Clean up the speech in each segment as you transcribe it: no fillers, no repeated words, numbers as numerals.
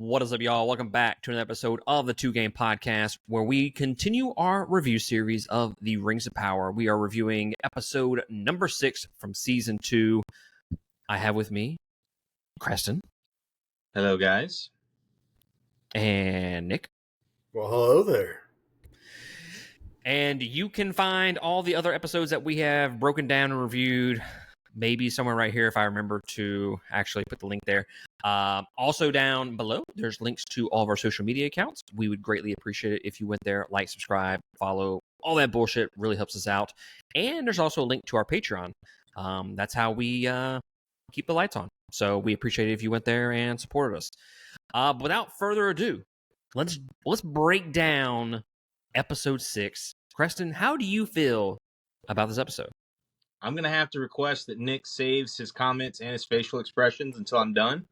What is up, y'all? Welcome back to another episode of the Two Game Podcast, where we continue our review series of the Rings of Power. We are reviewing episode number 6 from season 2. I have with me Creston. Hello, guys. And Nick. Well, hello there. And you can find all the other episodes that we have broken down and reviewed, maybe somewhere right here if I remember to actually put the link there. Also down below, there's links to all of our social media accounts. We would greatly appreciate it if you went there, like, subscribe, follow, all that bullshit really helps us out. And there's also a link to our Patreon. That's how we keep the lights on. So we appreciate it if you went there and supported us. But without further ado, let's break down episode 6. Creston, how do you feel about this episode? I'm going to have to request that Nick saves his comments and his facial expressions until I'm done.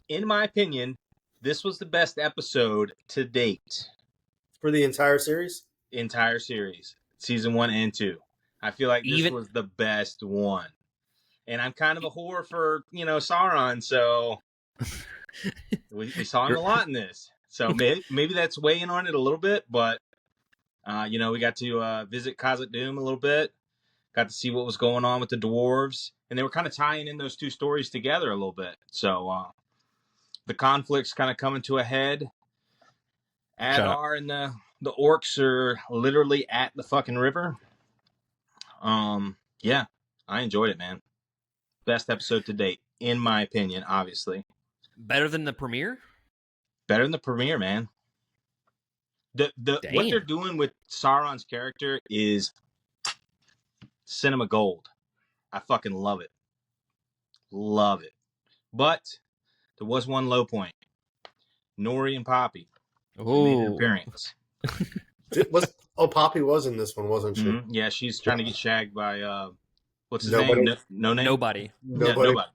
In my opinion, this was the best episode to date. For the entire series? Entire series. Season 1 and 2. I feel like this was the best one. And I'm kind of a whore for, Sauron, so we saw him a lot in this. So maybe that's weighing on it a little bit, but we got to visit Khazad-dûm a little bit, got to see what was going on with the dwarves, and they were kind of tying in those two stories together a little bit. So the conflict's kind of coming to a head. Adar and the orcs are literally at the fucking river. Yeah, I enjoyed it, man. Best episode to date, in my opinion, obviously. Better than the premiere? Better than the premiere, man. What they're doing with Sauron's character is cinema gold. I fucking love it. Love it. But there was one low point. Nori and Poppy made an appearance. Poppy was in this one, wasn't she? Mm-hmm. Yeah, she's trying to get shagged by what's his name? No name? Nobody. Yeah, nobody.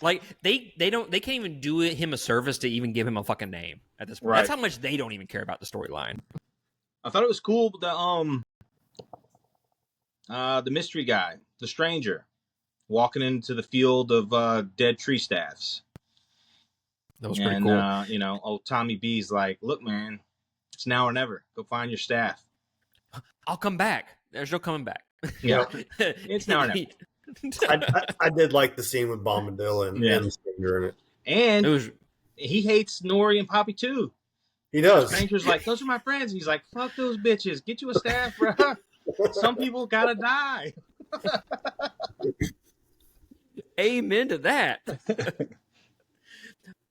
Like they can't even do him a service to even give him a fucking name at this point. Right. That's how much they don't even care about the storyline. I thought it was cool the mystery guy, the stranger, walking into the field of dead tree staffs. That was pretty cool. Old Tommy B's like, look, man, it's now or never. Go find your staff. I'll come back. There's no coming back. Yeah, it's now or never. I did like the scene with Bombadil and the stranger in it. And he hates Nori and Poppy too. He does. The stranger's like, those are my friends. He's like, fuck those bitches. Get you a staff, bro. Some people gotta die. Amen to that.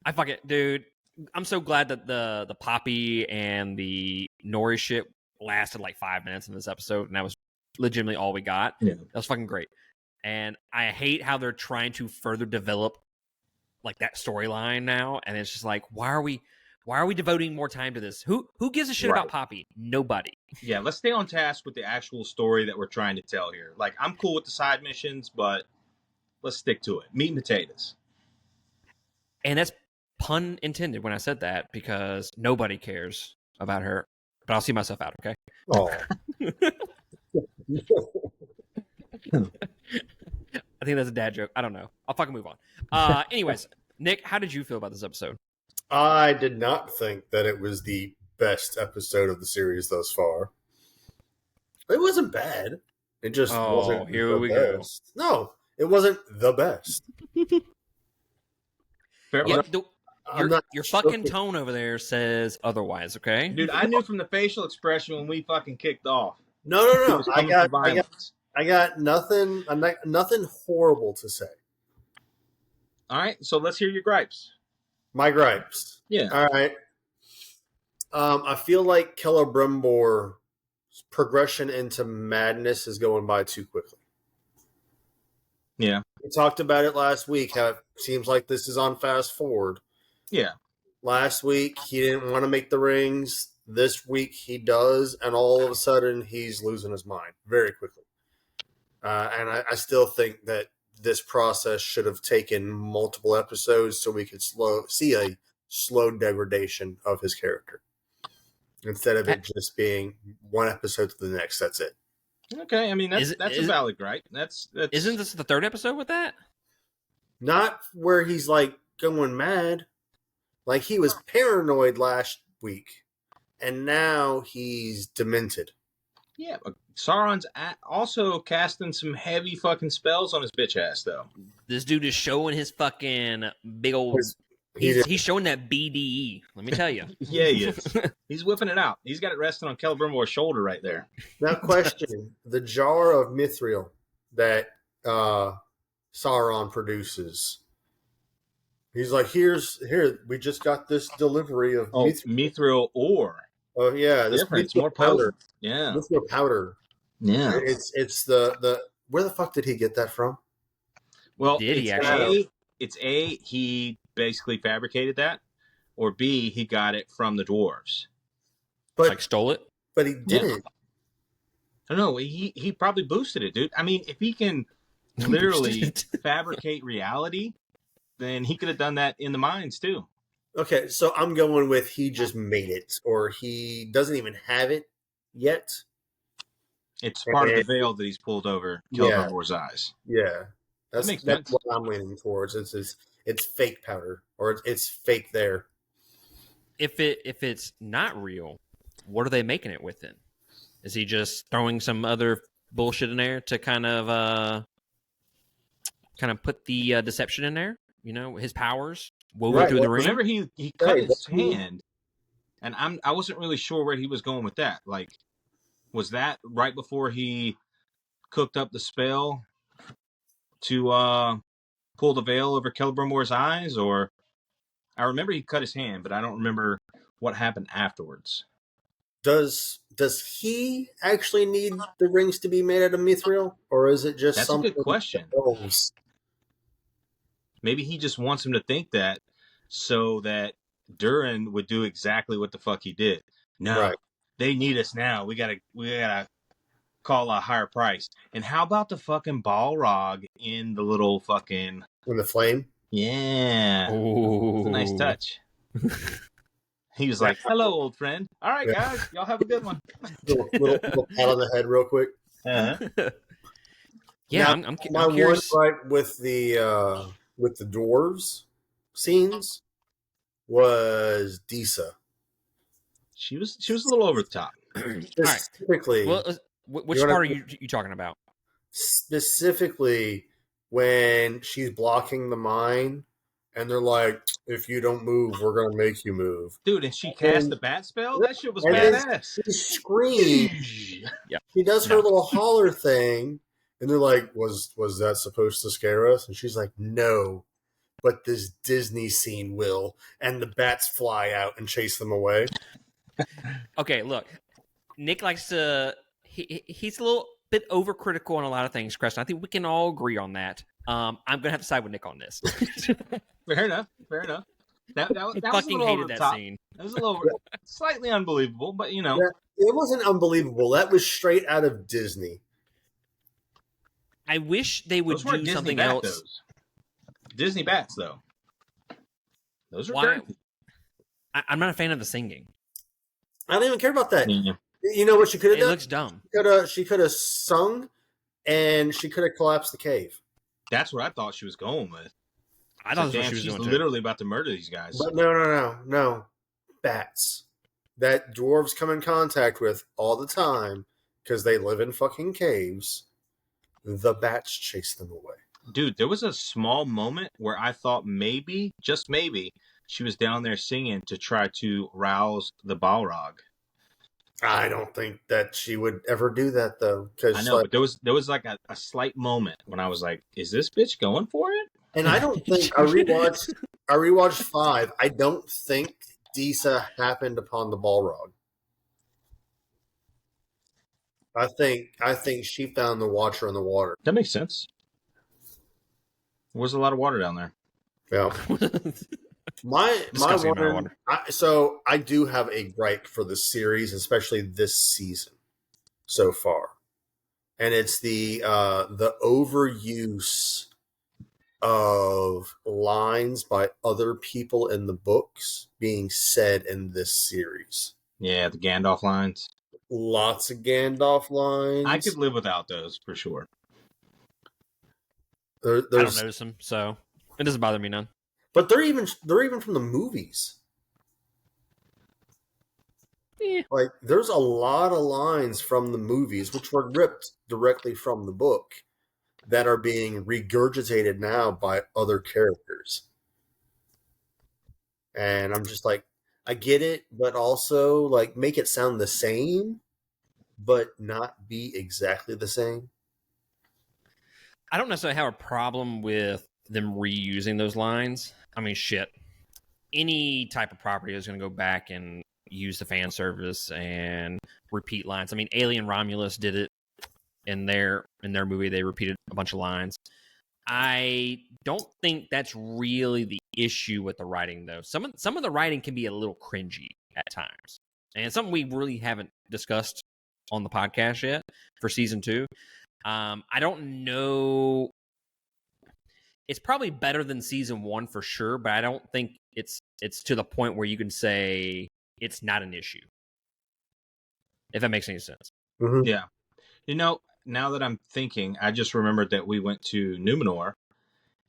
I fuck it, dude. I'm so glad that the Poppy and the Nori shit lasted like 5 minutes in this episode, and that was legitimately all we got. Yeah. That was fucking great. And I hate how they're trying to further develop like that storyline now, and it's just like, why are we devoting more time to this? Who gives a shit about Poppy? Nobody. Yeah, let's stay on task with the actual story that we're trying to tell here. Like, I'm cool with the side missions, but let's stick to it. Meat and potatoes. And that's pun intended when I said that, because nobody cares about her. But I'll see myself out, okay? Oh. I think that's a dad joke. I don't know. I'll fucking move on. Anyways, Nick, how did you feel about this episode? I did not think that it was the best episode of the series thus far. It wasn't bad. It just wasn't here we go. Best. No, it wasn't the best. Your fucking tone over there says otherwise, okay? Dude, I knew from the facial expression when we fucking kicked off. No. I got nothing horrible to say. All right, so let's hear your gripes. My gripes. Yeah. All right. I feel like Celebrimbor's progression into madness is going by too quickly. Yeah. We talked about it last week, how it seems like this is on fast forward. Yeah. Last week, he didn't want to make the rings. This week, he does, and all of a sudden, he's losing his mind very quickly. And I still think that this process should have taken multiple episodes so we could see a slow degradation of his character. Instead of it just being one episode to the next. That's it. Okay, I mean, that's a valid gripe. That's Isn't this the third episode with that? Not where he's like going mad. Like he was paranoid last week, and now he's demented. Yeah, but Sauron's also casting some heavy fucking spells on his bitch ass, though. This dude is showing his fucking big old. He's showing that BDE. Let me tell you. Yeah, he is. He's whipping it out. He's got it resting on Celebrimbor's shoulder right there. Now, question: the jar of mithril that Sauron produces. He's like, here. We just got this delivery of mithril ore. Oh yeah, this it's more powder. Yeah, mithril powder. Yeah, it's the where the fuck did he get that from? Well, it's he basically fabricated that, or B, he got it from the dwarves. But like stole it. But he didn't. I don't know. He probably boosted it, dude. I mean, if he can literally fabricate reality, then he could have done that in the mines too. Okay, so I'm going with he just made it, or he doesn't even have it yet. It's part of the veil that he's pulled over Celebrimbor's eyes. Yeah, that makes sense. That's what I'm leaning towards. It's fake powder, or it's fake there. If it's not real, what are they making it with then? Is he just throwing some other bullshit in there to kind of put the deception in there? You know, his powers woven through the ring. Whenever he cut his hand, and I wasn't really sure where he was going with that. Like, was that right before he cooked up the spell to pull the veil over Celebrimbor's eyes? Or I remember he cut his hand, but I don't remember what happened afterwards. Does he actually need the rings to be made out of mithril, or is it just something? That's a good question. Maybe he just wants him to think that so that Durin would do exactly what the fuck he did. No, they need us now. We gotta call a higher price. And how about the fucking Balrog in the little fucking in the flame? Yeah, it's a nice touch. He was like, "Hello, old friend. All right, guys, y'all have a good one." little pat on the head, real quick. Uh-huh. Yeah, now, I'm curious. One gripe with the dwarves scenes was Disa. She was a little over the top. Specifically, well, which part are you talking about? Specifically, when she's blocking the mine, and they're like, "If you don't move, we're gonna make you move." Dude, and she cast the bat spell. That shit was badass. She screams. Yeah, she does her little holler thing. And they're like, was that supposed to scare us? And she's like, no, but this Disney scene will. And the bats fly out and chase them away. Okay, look. Nick likes to... He's a little bit overcritical on a lot of things, Preston. I think we can all agree on that. I'm going to have to side with Nick on this. Fair enough. That was a little over the top. Scene. That was a little slightly unbelievable, but you know. It wasn't unbelievable. That was straight out of Disney. I wish they would do something else. Those. Disney bats, though. Those are great. I'm not a fan of the singing. I don't even care about that. Yeah. You know what she could have done? It looks dumb. She could have sung, and she could have collapsed the cave. That's what I thought she was going with. I thought that's what she was doing. Literally about to murder these guys. But no. Bats that dwarves come in contact with all the time because they live in fucking caves. The bats chase them away. Dude, there was a small moment where I thought maybe, just maybe, she was down there singing to try to rouse the Balrog. I don't think that she would ever do that, though. I know, but there was like a slight moment when I was like, is this bitch going for it? And I don't think I rewatched 5. I don't think Disa happened upon the Balrog. I think she found the Watcher in the water. That makes sense. There was a lot of water down there. Yeah. my one. So I do have a gripe for the series, especially this season so far, and it's the overuse of lines by other people in the books being said in this series. Yeah, the Gandalf lines. Lots of Gandalf lines. I could live without those for sure. I don't notice them, so It doesn't bother me none. But they're even from the movies. Yeah. Like, there's a lot of lines from the movies, which were ripped directly from the book, that are being regurgitated now by other characters. And I'm just like, I get it, but also, like, make it sound the same, but not be exactly the same. I don't necessarily have a problem with them reusing those lines. I mean, shit. Any type of property is going to go back and use the fan service and repeat lines. I mean, Alien Romulus did it in their movie. They repeated a bunch of lines. I don't think that's really the issue with the writing, though. Some of the writing can be a little cringy at times, and something we really haven't discussed on the podcast yet for season 2. I don't know. It's probably better than season 1 for sure, but I don't think it's to the point where you can say it's not an issue. If that makes any sense. Mm-hmm. Yeah. You know, now that I'm thinking, I just remembered that we went to Numenor,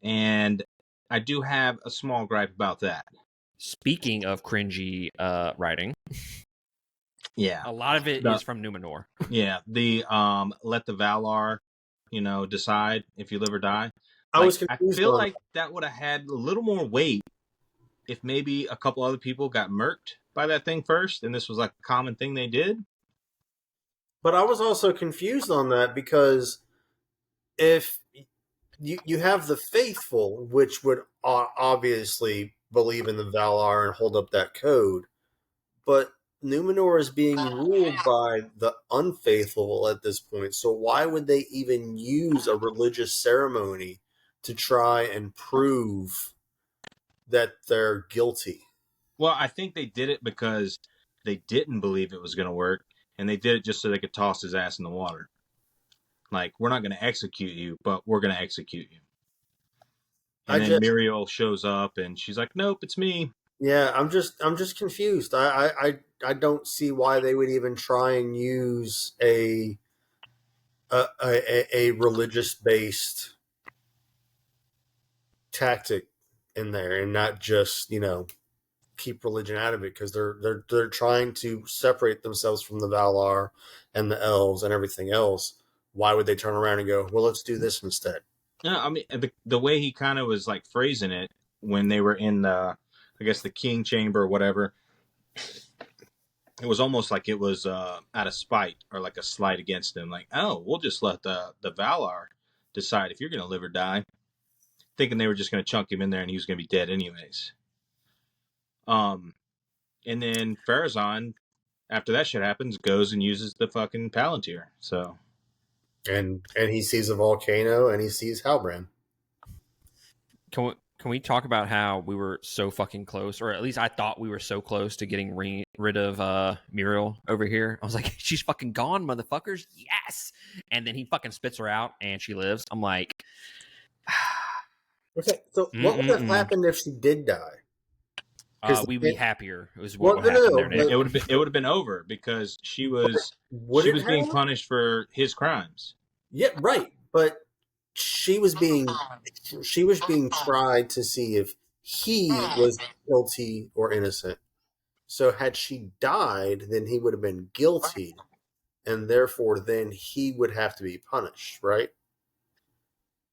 and I do have a small gripe about that. Speaking of cringy writing, yeah, a lot of it is from Numenor. Yeah, the let the Valar, decide if you live or die. I feel like that would have had a little more weight if maybe a couple other people got murked by that thing first, and this was like a common thing they did. But I was also confused on that, because if you have the faithful, which would obviously believe in the Valar and hold up that code, but Numenor is being ruled by the unfaithful at this point. So why would they even use a religious ceremony to try and prove that they're guilty? Well, I think they did it because they didn't believe it was going to work, and they did it just so they could toss his ass in the water. Like, we're not going to execute you, but we're going to execute you. And then Miriel shows up, and she's like, "Nope, it's me." Yeah, I'm just confused. I don't see why they would even try and use a religious based tactic in there, and not just keep religion out of it, because they're trying to separate themselves from the Valar and the elves and everything else. Why would they turn around and go, well, let's do this instead? No, I mean, the way he kind of was like phrasing it when they were in the king chamber or whatever, it was almost like it was out of spite or like a slight against him. Like, oh, we'll just let the Valar decide if you're going to live or die. Thinking they were just going to chunk him in there and he was going to be dead anyways. And then Pharazôn, after that shit happens, goes and uses the fucking Palantir. So, and he sees a volcano and he sees Halbrand. Can we talk about how we were so fucking close, or at least I thought we were so close to getting rid of Muriel over here? I was like, she's fucking gone, motherfuckers. Yes. And then he fucking spits her out and she lives. I'm like, okay. So what would have happened if she did die? We'd be happier. It was what would happen there. It would have been over because she was being punished for his crimes. Yeah, right. But she was being tried to see if he was guilty or innocent. So had she died, then he would have been guilty, and therefore then he would have to be punished, right?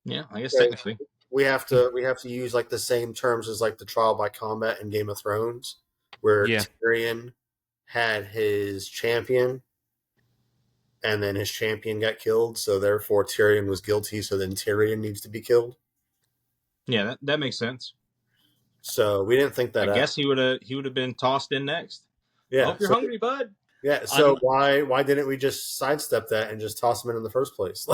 Yeah, I guess technically. We have to use like the same terms as like the trial by combat in Game of Thrones, where Tyrion had his champion, and then his champion got killed, so therefore Tyrion was guilty, so then Tyrion needs to be killed. Yeah, that makes sense. So we didn't think that. I guess he would have been tossed in next. Yeah, hope you're hungry, bud. Yeah. So why didn't we just sidestep that and just toss him in the first place?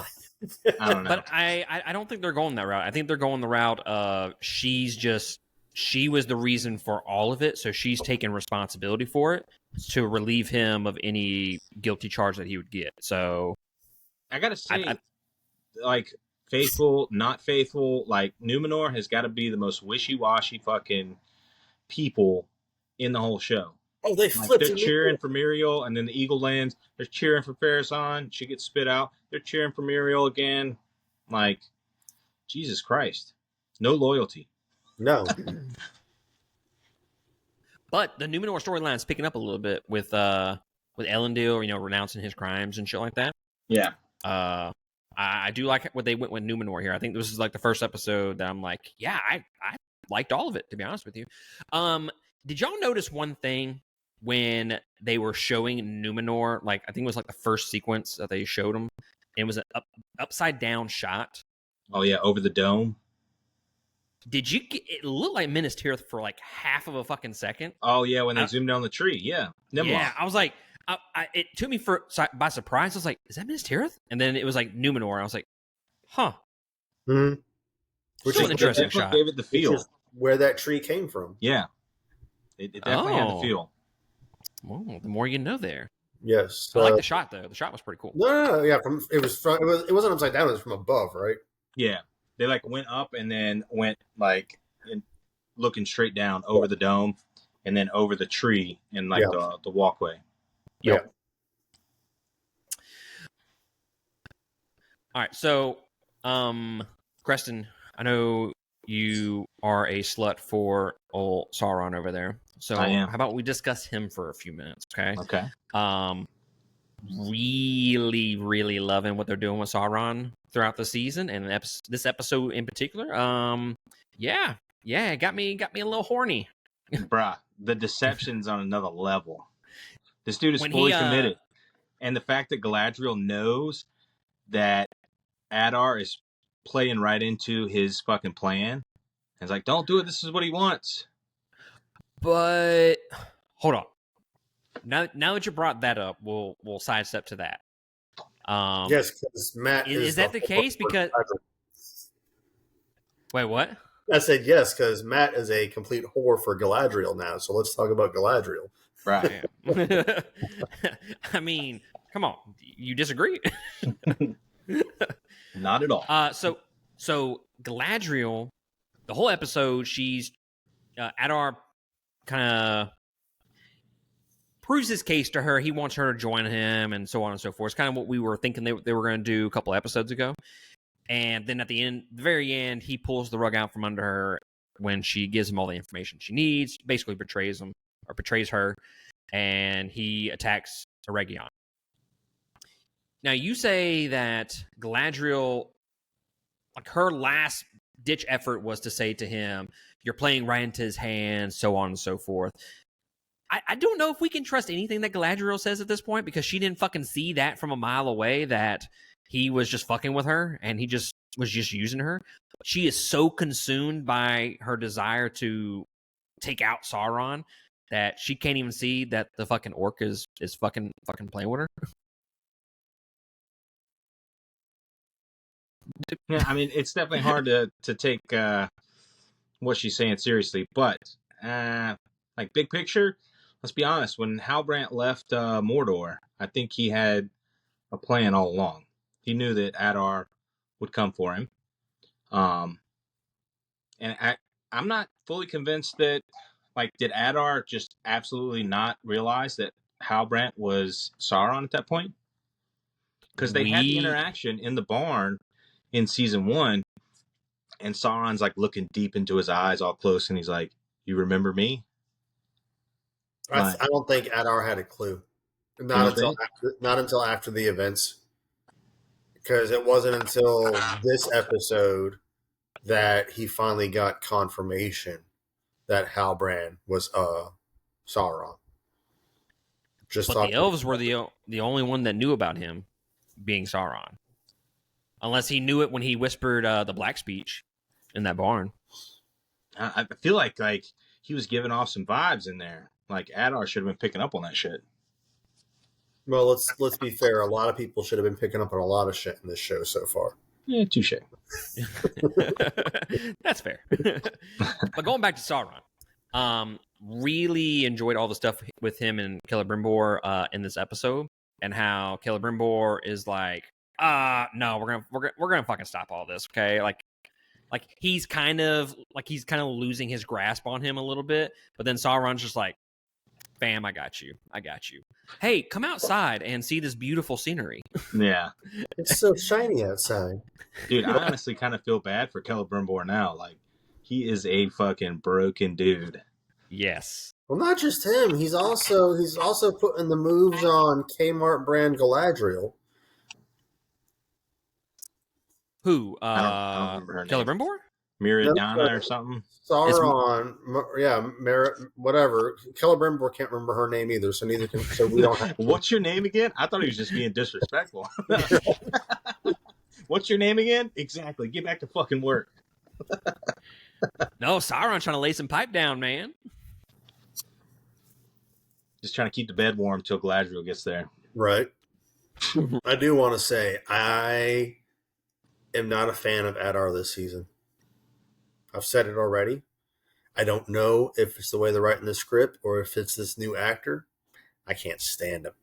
I don't know. But I don't think they're going that route. I think they're going the route of she was the reason for all of it, so she's taking responsibility for it to relieve him of any guilty charge that he would get. So I gotta say, like, faithful, not faithful, like Numenor has got to be the most wishy-washy fucking people in the whole show. Oh, they flipped. They're cheering for Miriel, and then the Eagle lands. They're cheering for Pharazôn. She gets spit out. They're cheering for Miriel again. Like, Jesus Christ. No loyalty. No. But the Numenor storyline is picking up a little bit with Elendil, renouncing his crimes and shit like that. Yeah. I do like what they went with Numenor here. I think this is like the first episode that I'm like, yeah, I liked all of it, to be honest with you. Did y'all notice one thing when they were showing Numenor? Like, I think it was like the first sequence that they showed them. And it was an upside down shot. Oh yeah, over the dome. Did you get it? Looked like Minas Tirith for like half of a fucking second. Oh yeah, when they zoomed down the tree. Yeah. Nimlock. Yeah, I was like, it took me by surprise. I was like, is that Minas Tirith? And then it was like Numenor. I was like, huh. Mm-hmm. Which is an interesting shot. Gave it the feel. Where that tree came from. Yeah. It definitely had the feel. Well, the more you know there. Yes. I like the shot though. The shot was pretty cool. No. Yeah, it wasn't upside down. It was from above, right? Yeah. They like went up and then went like looking straight down over the dome, and then over the tree and like the walkway. Yep. Yeah. All right, so Creston, I know you are a slut for old Sauron over there. So I am. How about we discuss him for a few minutes, okay? Okay. Really, really loving what they're doing with Sauron throughout the season, and this episode in particular. Yeah, it got me a little horny. Bruh, the deception's on another level. This dude is fully committed. And the fact that Galadriel knows that Adar is playing right into his fucking plan. And it's like, don't do it. This is what he wants. But hold on. Now that you brought that up, we'll sidestep to that. Yes, because Matt is that the case? Because wait, what? I said yes because Matt is a complete whore for Galadriel now. So let's talk about Galadriel. Right. I mean, come on, you disagree? Not at all. So Galadriel, the whole episode, she's Adar kind of proves his case to her. He wants her to join him, and so on and so forth. It's kind of what we were thinking they were going to do a couple episodes ago. And then at the very end, he pulls the rug out from under her when she gives him all the information she needs. Basically, betrays her, and he attacks Eregion. Now, you say that Galadriel, like her last ditch effort was to say to him, "You're playing right into his hands," so on and so forth. I don't know if we can trust anything that Galadriel says at this point, because she didn't fucking see that from a mile away that he was just fucking with her and he just was just using her. She is so consumed by her desire to take out Sauron that she can't even see that the fucking orc is fucking playing with her. Yeah, I mean, it's definitely hard to take what she's saying seriously, but like big picture, let's be honest. When Halbrand left Mordor, I think he had a plan all along. He knew that Adar would come for him, and I'm not fully convinced that, like, did Adar just absolutely not realize that Halbrand was Sauron at that point? Because they had the interaction in the barn in season 1, and Sauron's like looking deep into his eyes, all close, and he's like, "You remember me?" I don't think Adar had a clue. Not until after the events. Because it wasn't until this episode that he finally got confirmation that Halbrand was Sauron. The elves were the only one that knew about him being Sauron. Unless he knew it when he whispered the black speech in that barn. I feel like he was giving off some vibes in there. Like Adar should have been picking up on that shit. Well, let's be fair. A lot of people should have been picking up on a lot of shit in this show so far. Yeah, touche. That's fair. But going back to Sauron, really enjoyed all the stuff with him and Celebrimbor in this episode, and how Celebrimbor is like, no, we're gonna fucking stop all this, okay? Like he's kind of losing his grasp on him a little bit, but then Sauron's just like, bam, I got you. Hey, come outside and see this beautiful scenery. Yeah. It's so shiny outside. Dude, I honestly kind of feel bad for Celebrimbor now. Like, He is a fucking broken dude. Yes. Well, not just him. He's also putting the moves on Kmart brand Galadriel. Who? I don't remember her Kelly name. Brimbor? Miradonna or something. Sauron, whatever. Celebrimbor can't remember her name either, so neither can. So we don't have. What's your name again? I thought he was just being disrespectful. What's your name again? Exactly. Get back to fucking work. No, Sauron trying to lay some pipe down, man. Just trying to keep the bed warm till Galadriel gets there. Right. I do want to say I am not a fan of Adar this season. I've said it already. I don't know if it's the way they're writing the script or if it's this new actor. I can't stand him.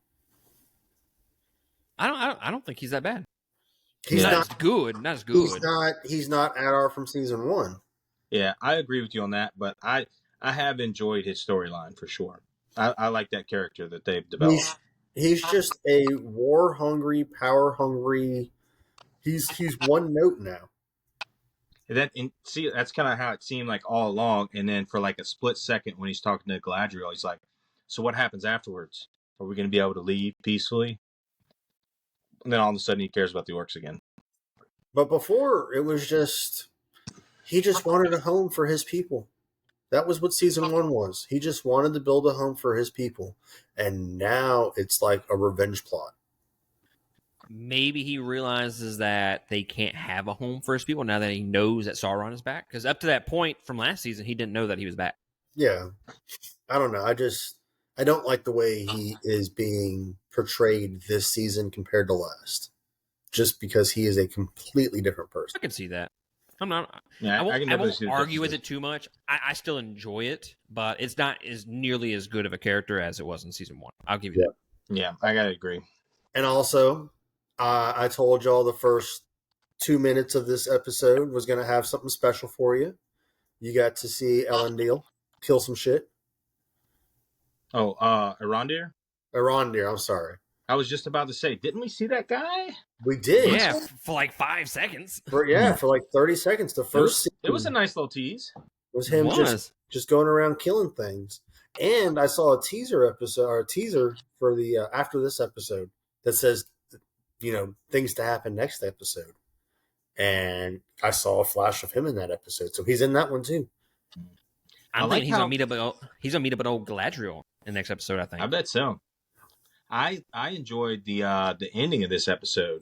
I don't think he's that bad. He's not not as good. Not as good. He's not Adar from season 1. Yeah, I agree with you on that, but I have enjoyed his storyline for sure. I like that character that they've developed. He's just a war-hungry, power-hungry. He's one note now. That's kind of how it seemed like all along. And then for like a split second when he's talking to Galadriel, he's like, so what happens afterwards? Are we going to be able to leave peacefully? And then all of a sudden he cares about the orcs again. But before, it was just, he just wanted a home for his people. That was what season 1 was. He just wanted to build a home for his people. And now it's like a revenge plot. Maybe he realizes that they can't have a home for his people now that he knows that Sauron is back. Because up to that point from last season, he didn't know that he was back. Yeah. I don't know. I don't like the way he is being portrayed this season compared to last. Just because he is a completely different person. I can see that. I'm not. Yeah, I won't see the argue with differences. it too much. I still enjoy it, but it's not as nearly as good of a character as it was in season 1. I'll give you that. Yeah, I gotta agree. And also, I told y'all the first 2 minutes of this episode was going to have something special for you. You got to see Elendil kill some shit. Oh, Arondir? Arondir, I'm sorry. I was just about to say, didn't we see that guy? We did. Yeah, for like 5 seconds. For like 30 seconds. The first It was a nice little tease. was him just going around killing things. And I saw a teaser for the after this episode that says, things to happen next episode. And I saw a flash of him in that episode. So he's in that one too. I'm thinking he's gonna meet up with old Galadriel in the next episode, I think. I bet so. I enjoyed the ending of this episode.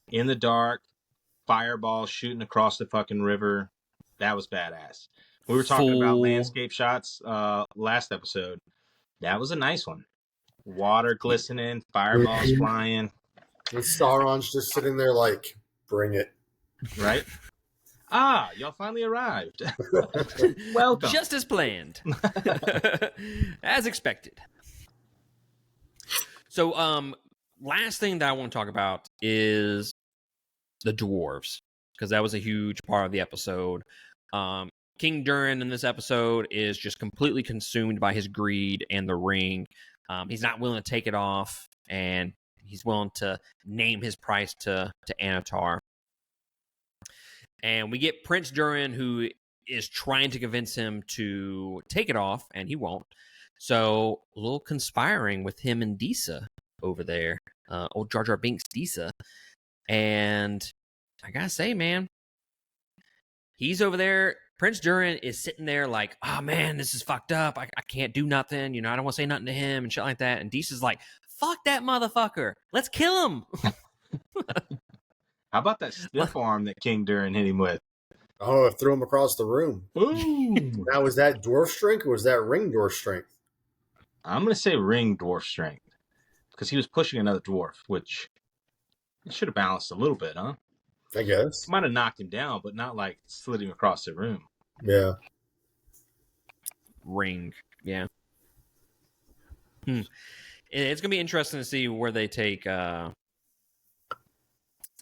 In the dark, fireball shooting across the fucking river. That was badass. We were talking about landscape shots last episode. That was a nice one. Water glistening, fireballs flying. And Sauron's just sitting there like, bring it. Right? Y'all finally arrived. Welcome. Just as planned. As expected. So, last thing that I want to talk about is the dwarves, because that was a huge part of the episode. King Durin in this episode is just completely consumed by his greed and the ring. He's not willing to take it off, and he's willing to name his price to Annatar. And we get Prince Durin, who is trying to convince him to take it off, and he won't. So, a little conspiring with him and Disa over there. Old Jar Jar Binks Disa. And I gotta say, man, he's over there. Prince Durin is sitting there like, oh, man, this is fucked up. I can't do nothing. I don't want to say nothing to him and shit like that. And Disa's like, fuck that motherfucker. Let's kill him. How about that stiff arm that King Durin hit him with? Oh, it threw him across the room. Ooh. Now, was that dwarf strength or was that ring dwarf strength? I'm going to say ring dwarf strength. Because he was pushing another dwarf, which should have balanced a little bit, huh? I guess. Might have knocked him down, but not like slid him across the room. Yeah. Ring. Yeah. It's going to be interesting to see where they take that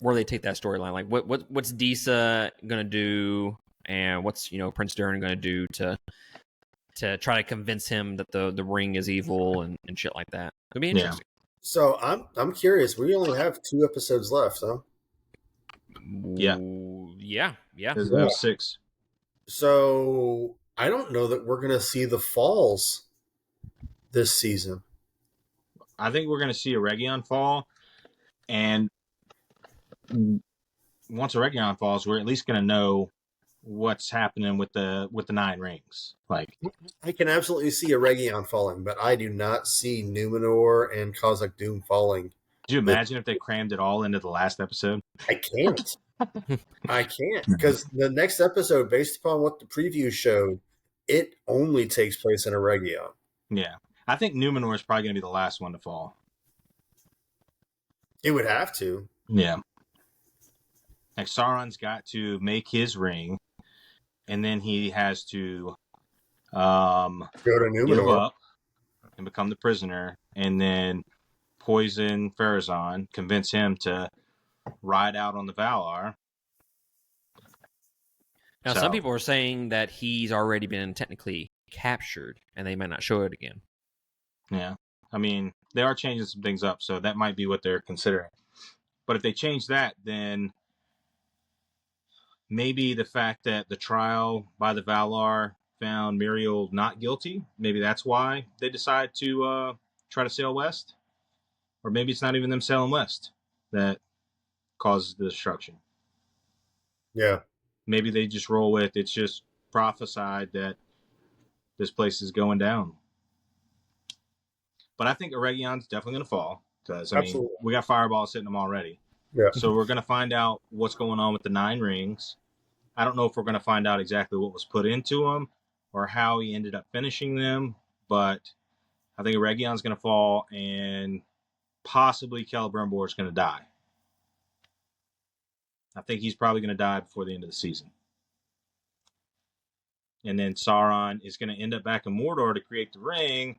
storyline. Like what's Disa going to do, and what's Prince Durin going to do to try to convince him that the ring is evil and shit like that. It'll be interesting. So I'm curious. We only have 2 episodes left, huh? Yeah. Yeah. There's 6. So I don't know that we're going to see the falls this season. I think we're going to see a Region fall, and once a Region falls, we're at least going to know what's happening with the Nine Rings. Like, I can absolutely see a Region falling, but I do not see Numenor and Khazak Doom falling. Could you imagine if they crammed it all into the last episode? I can't. I can't, because the next episode, based upon what the preview showed, it only takes place in a Region. Yeah. I think Numenor is probably going to be the last one to fall. It would have to. Yeah. Like, Sauron's got to make his ring, and then he has to Go to give Numenor. up and become the prisoner, and then poison Pharazôn, convince him to ride out on the Valar. Now, some people are saying that he's already been technically captured, and they might not show it again. Yeah. I mean, they are changing some things up, so that might be what they're considering. But if they change that, then maybe the fact that the trial by the Valar found Muriel not guilty, maybe that's why they decide to try to sail west. Or maybe it's not even them sailing west that causes the destruction. Yeah. Maybe they just roll with, it's just prophesied that this place is going down. But I think Eregion's definitely going to fall, because, I mean, we got fireballs hitting them already. Yeah. So we're going to find out what's going on with the Nine Rings. I don't know if we're going to find out exactly what was put into them or how he ended up finishing them, but I think Eregion's going to fall, and possibly Celebrimbor is going to die. I think he's probably going to die before the end of the season. And then Sauron is going to end up back in Mordor to create the ring,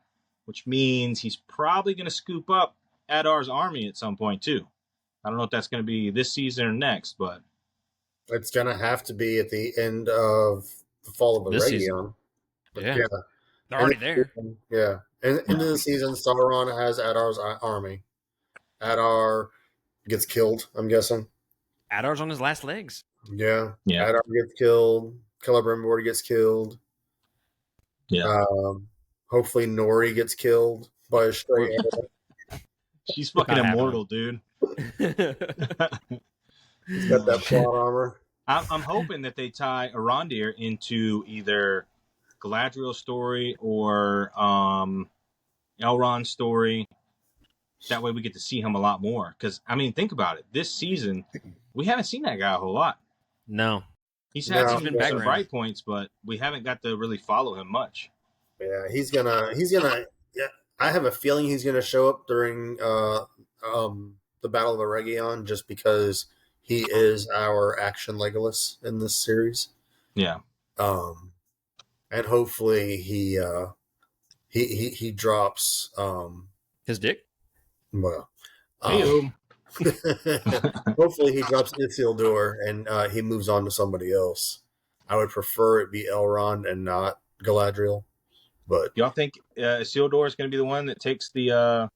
which means he's probably going to scoop up Adar's army at some point too. I don't know if that's going to be this season or next, but it's going to have to be at the end of the fall of Eregion. Yeah. They're already there. Yeah. And into the season, Sauron has Adar's army. Adar gets killed, I'm guessing. Adar's on his last legs. Yeah. Adar gets killed. Celebrimbor gets killed. Yeah. Hopefully Nori gets killed by a stray arrow. She's fucking immortal, dude. He's got that plot armor. I'm hoping that they tie Arondir into either Galadriel's story or Elrond's story. That way we get to see him a lot more. Because, I mean, think about it. This season, we haven't seen that guy a whole lot. No. He's had some bright points, but we haven't got to really follow him much. Yeah, he's gonna. Yeah, I have a feeling he's gonna show up during the Battle of Eregion, just because he is our action Legolas in this series. Yeah. And hopefully he drops his dick. Well, hopefully he drops Isildur and he moves on to somebody else. I would prefer it be Elrond and not Galadriel. But y'all think Isildur is going to be the one that takes the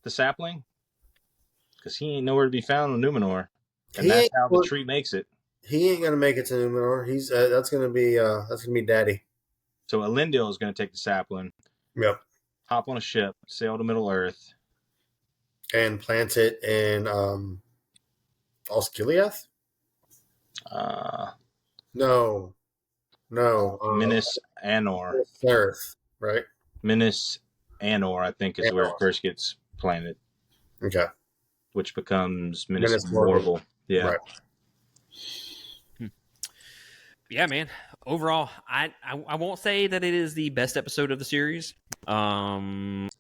sapling? Because he ain't nowhere to be found in Numenor, and that's how the tree makes it. He ain't going to make it to Numenor. He's that's going to be Daddy. So Elendil is going to take the sapling. Yep. Hop on a ship, sail to Middle Earth, and plant it in Osgiliath? No. Minas Anor. Earth, right? Minas Anor, I think, is where it first gets planted. Okay. Which becomes Minas Morgul. Yeah. Right. Yeah, man. Overall, I won't say that it is the best episode of the series. It's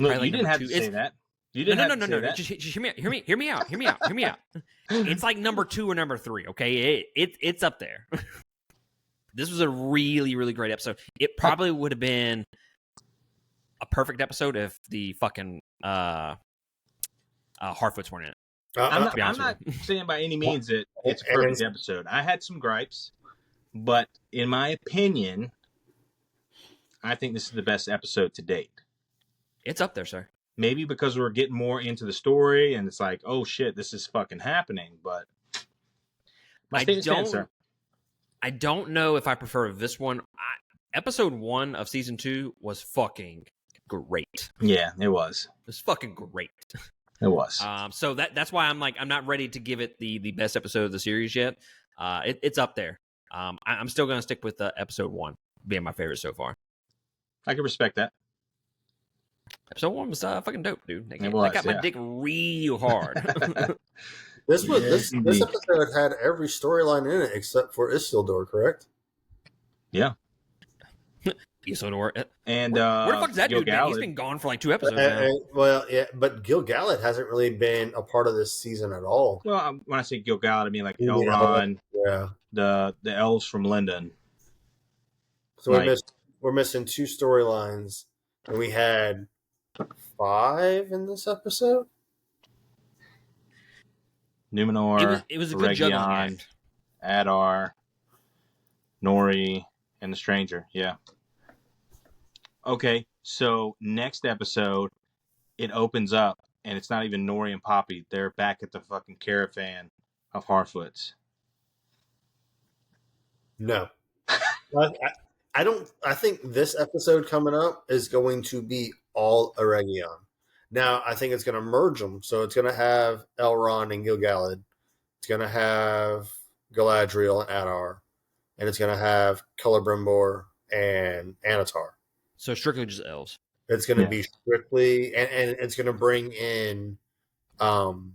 Look, probably you didn't have to say that. You didn't have to say that. Just hear me out. It's like number 2 or number 3. Okay, it's up there. This was a really, really great episode. It probably would have been a perfect episode if the fucking Harfoots weren't in it. I'm not saying by any means that it's a perfect episode. I had some gripes, but in my opinion, I think this is the best episode to date. It's up there, sir. Maybe because we're getting more into the story and it's like, oh shit, this is fucking happening. But my statement stands, sir. I don't know if I prefer this one. Episode 1 of season 2 was fucking great. Yeah, it was. It was fucking great. It was. So that's why I'm not ready to give it the best episode of the series yet. It's up there. I'm still gonna stick with episode 1 being my favorite so far. I can respect that. Episode 1 was fucking dope, dude. It was, that got my dick real hard. This episode had every storyline in it except for Isildur, correct? Yeah. Isildur. And where the fuck is that dude been? He's been gone for like 2 episodes now. Well, yeah, but Gil-galad hasn't really been a part of this season at all. Well, when I say Gil-galad, I mean like Elrond, the elves from Lindon. So we're missing 2 storylines, and we had 5 in this episode. Numenor, it was a good juggling act. Adar, Nori, and the Stranger. Yeah. Okay, so next episode, it opens up, and it's not even Nori and Poppy. They're back at the fucking caravan of Harfoots. No. I don't. I think this episode coming up is going to be all Eregion. Now, I think it's going to merge them. So it's going to have Elrond and Gil-galad. It's going to have Galadriel and Adar. And it's going to have Celebrimbor and Anatar. So strictly just elves. It's going to be strictly... And it's going to bring in Legolas,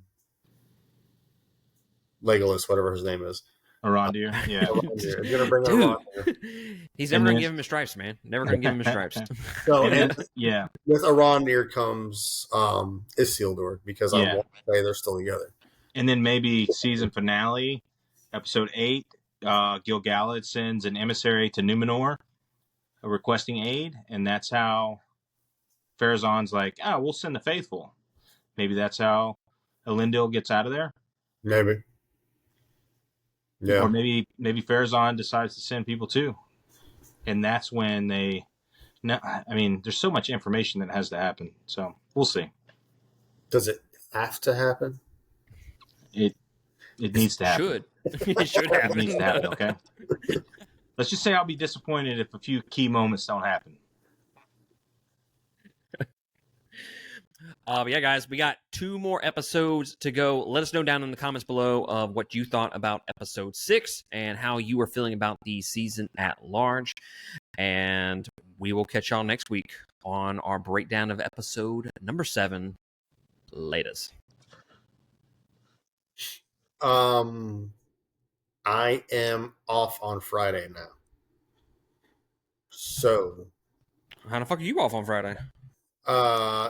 whatever his name is. Arondir, yeah. It's going to bring Arondir. He's never going to give him his stripes, man. Never going to give him his stripes. So, yeah. With Arondir comes Isildur, because I want to say they're still together. And then maybe season finale, episode 8, Gil-galad sends an emissary to Numenor requesting aid, and that's how Pharazôn's like, we'll send the faithful. Maybe that's how Elendil gets out of there. Maybe. Yeah. Or maybe Pharazôn decides to send people too. And that's when there's so much information that has to happen. So we'll see. Does it have to happen? It needs to happen. It should happen. It needs to happen, okay? Let's just say I'll be disappointed if a few key moments don't happen. But yeah, guys, we got 2 more episodes to go. Let us know down in the comments below of what you thought about episode 6 and how you are feeling about the season at large. And we will catch y'all next week on our breakdown of episode number 7. Latest. I am off on Friday now. So how the fuck are you off on Friday?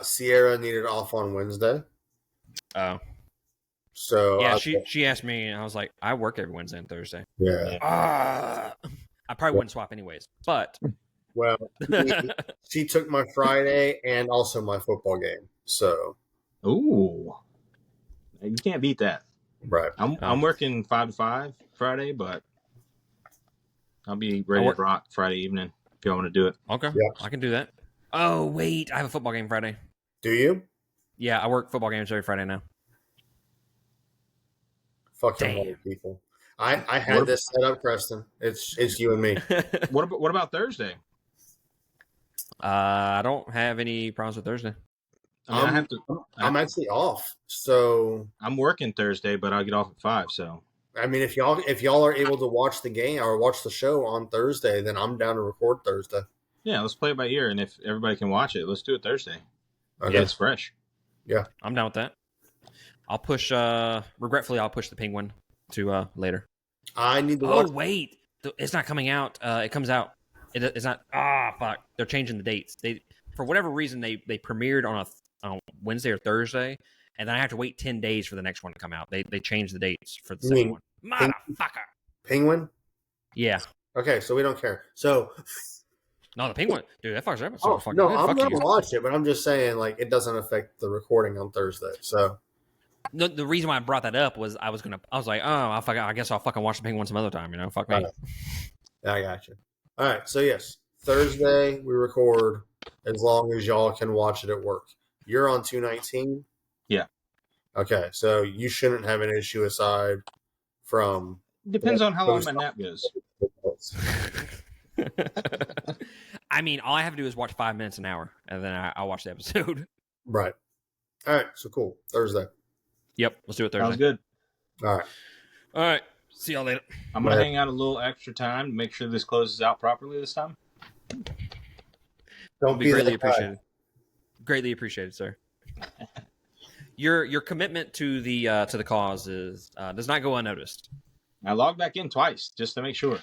Sierra needed off on Wednesday. Oh. So yeah, she asked me, and I was like, I work every Wednesday and Thursday. Yeah. I probably wouldn't swap anyways, but well, she took my Friday and also my football game. So, ooh, you can't beat that. Right. I'm working 5 to 5 Friday, but I'll be ready to rock Friday evening if y'all want to do it. Okay, yeah. I can do that. Oh wait, I have a football game Friday. Do you? Yeah, I work football games every Friday now. Fucking people. I had this set up, Preston. It's you and me. What about Thursday? I don't have any problems with Thursday. I'm actually off, so I'm working Thursday, but I'll get off at 5. So I mean, if y'all are able to watch the game or watch the show on Thursday, then I'm down to record Thursday. Yeah, let's play it by ear, and if everybody can watch it, let's do it Thursday. Okay. Yeah, it's fresh. Yeah, I'm down with that. I'll push. Regretfully, I'll push the Penguin to later. I need to watch. Oh wait, it's not coming out. It comes out. It's not. Fuck. They're changing the dates. They, for whatever reason, they premiered on a Wednesday or Thursday, and then I have to wait 10 days for the next one to come out. They changed the dates for the second one. Motherfucker. Penguin? Yeah. Okay, so we don't care. So no, the Penguin, dude, that fucks up. No, I'm gonna watch it, but I'm just saying, like, it doesn't affect the recording on Thursday. So no, the reason why I brought that up was I was like, I guess I'll fucking watch the Penguin some other time. You know, fuck me. I got you. All right, so yes, Thursday we record as long as y'all can watch it at work. You're on 219? Yeah. Okay, so you shouldn't have an issue aside from... Depends on how long my nap goes. ridiculous. I mean, all I have to do is watch 5 minutes an hour, and then I'll watch the episode. Right. All right. So cool. Thursday. Yep. Let's do it Thursday. Sounds good. All right. All right. See y'all later. I'm going to hang out a little extra time to make sure this closes out properly this time. Don't be greatly appreciated. Greatly appreciated, sir. Your commitment to the cause is does not go unnoticed. I logged back in twice just to make sure.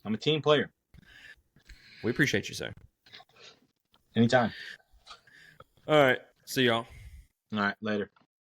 I'm a team player. We appreciate you, sir. Anytime. All right. See y'all. All right. Later.